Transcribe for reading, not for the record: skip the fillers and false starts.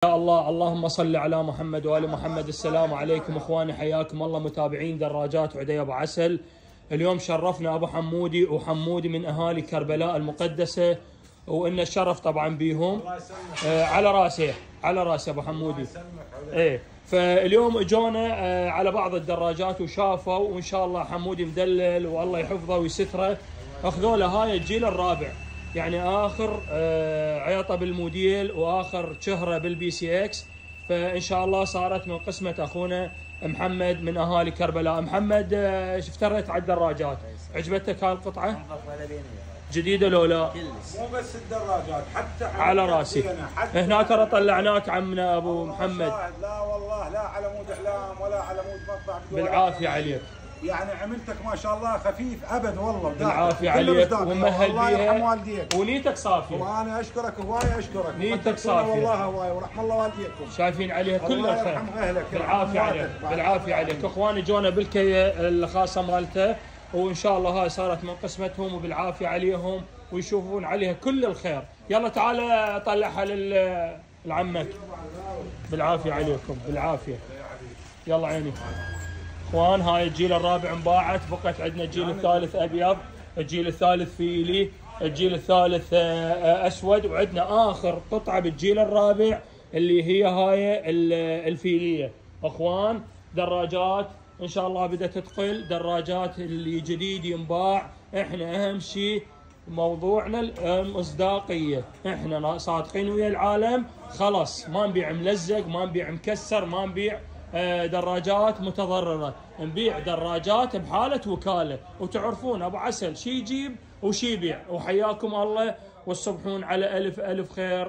يا الله اللهم صل على محمد وآل محمد. السلام عليكم اخواني، حياكم الله متابعين دراجات وعدي ابو عسل. اليوم شرفنا ابو حمودي وحمودي من اهالي كربلاء المقدسه، وان الشرف طبعا بيهم. على راسه على راسه ابو حمودي. ايه فاليوم اجونا على بعض الدراجات وشافوا، وان شاء الله حمودي مدلل والله يحفظه ويستره. اخذوا له هاي الجيل الرابع، يعني اخر عيطه بالموديل واخر شهره بالبي سي اكس. فان شاء الله صارت من قسمه اخونا محمد من اهالي كربلاء. محمد اشتريت على الدراجات، عجبتك هاي القطعه؟ جديده لو لا؟ مو بس الدراجات، حتى على راسي. هنا ترى طلعناك عمنا ابو محمد. لا والله لا على مود احلام ولا على مود مطبع. بالعافيه عليك. يعني عملتك ما شاء الله خفيف ابد والله. بالعافيه عليك ومهل بيها والديكم. ونيتك صافيه. وانا اشكرك هواي، اشكرك نيتك صافيه والله هواي، ورحم الله والديكم. شايفين عليها كل الخير. بالعافيه عليك، بالعافيه عليك. اخواني جونا بالكيه الخاصه مالته، وان شاء الله هاي صارت من قسمتهم وبالعافيه عليهم ويشوفون عليها كل الخير. يلا تعال طلعها لعمك. بالعافيه عليكم، بالعافيه. يلا عيني اخوان. هاي الجيل الرابع انباعت، بقت عندنا الجيل الثالث ابيض، الجيل الثالث فيلي، الجيل الثالث اسود، وعندنا اخر قطعه بالجيل الرابع اللي هي هاي الفيليه. اخوان دراجات ان شاء الله بدأت تدخل، دراجات اللي جديد ينباع. احنا اهم شيء موضوعنا المصداقيه، احنا صادقين ويا العالم. خلاص ما نبيع ملزق، ما نبيع مكسر، ما نبيع دراجات متضرره، نبيع دراجات بحاله وكاله. وتعرفون ابو عسل شي يجيب وشي يبيع. وحياكم الله والصبحون على الف الف خير.